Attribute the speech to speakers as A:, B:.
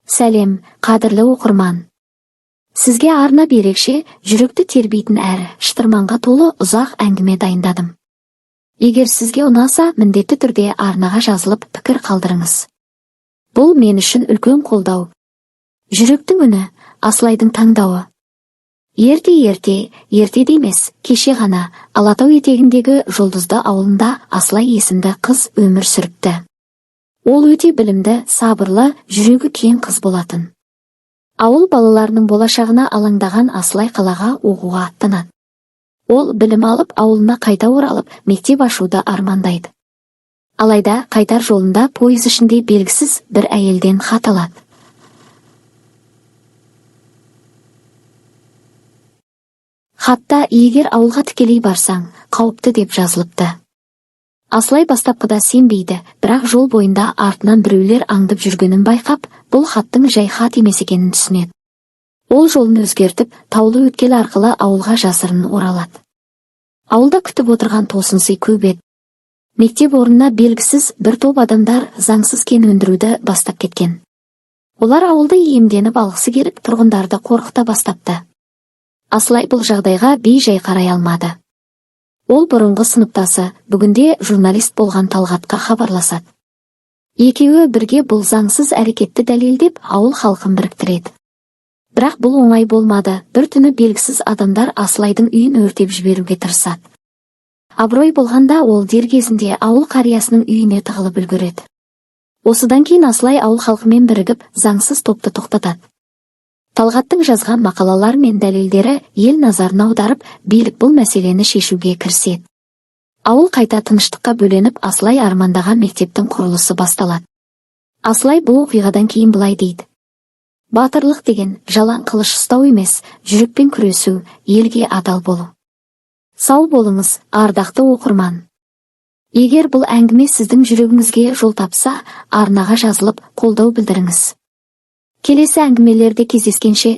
A: Сәлем, қадірлі оқырман. Сізге арнап ерекше, жүректі тербейтін әрі шытырманға толы ұзақ әңгіме дайындадым. Егер сізге ұнаса, міндетті түрде арнаға жазылып пікір қалдырыңыз. Бұл мен үшін үлкен қолдау. Жүректің үні, Асылайдың таңдауы. Ертеде емес, кеше ғана Алатау етегіндегі Жұлдызды ауылында Асылай есімді қыз өмір сүріпті. Ол өте білімді, сабырлы, жүрегі кең қыз болатын. Ауыл балаларының болашағына алаңдаған Асылай қалаға оқуға аттанады. Ол білім алып, ауылына қайта оралып, мектеп ашуды армандайды. Алайда қайтар жолында пойыз ішінде белгісіз бір әйелден хат алады. Хатта егер ауылға тікелей барсаң, қауіпті деп жазылыпты. Асылай бастапқыда сенбейді, бірақ жол бойында артынан біреулер аңдып жүргенін байқап, бұл хаттың жай хат емес екенін түсінеді. Ол жолын өзгертіп, таулы өткел арқылы ауылға жасырын оралады. Ауылда күтіп отырған тосынсый көп еді. Мектеп орнына белгісіз бір топ адамдар заңсыз кен өндіруді бастап кеткен. Олар ауылды иемденіп алғысы келіп, тұрғындарды қорқыта бастапты. Асылай бұл жағдайға бей-жай қарай алмады. Ол бұрынғы сыныптасы, бүгінде журналист болған Талғатқа хабарласады. Екеуі бірге бұл заңсыз әрекетті дәлелдеп, ауыл халқын біріктіреді. Бірақ бұл оңай болмады. Бір түні белгісіз адамдар Асылайдың үйін өртеп жіберуге тырысады. Абырой болғанда ол дер кезінде ауыл қариясының үйіне тығылып үлгереді. Осыдан кейін Асылай ауыл халқымен бірігіп, заңсыз топты тоқтатады. Талғаттың жазған мақалалар мен дәлелдері ел назарын аударып, билік бұл мәселені шешуге кіріседі. Ауыл қайта тыныштыққа бөленіп, Асылай армандаған мектептің құрылысы басталады. Асылай бұл оқиғадан кейін былай дейді: батырлық деген жалаң қылыш ұстау емес, жүрекпен күресу, елге адал болу. Сау болыңыз, ардақты оқырман. Егер бұл әңгіме сіздің жүрегіңізге жол тапса, арнаға жазылып қолдау білдіріңіз. Келесі әңгімелерде кездескенше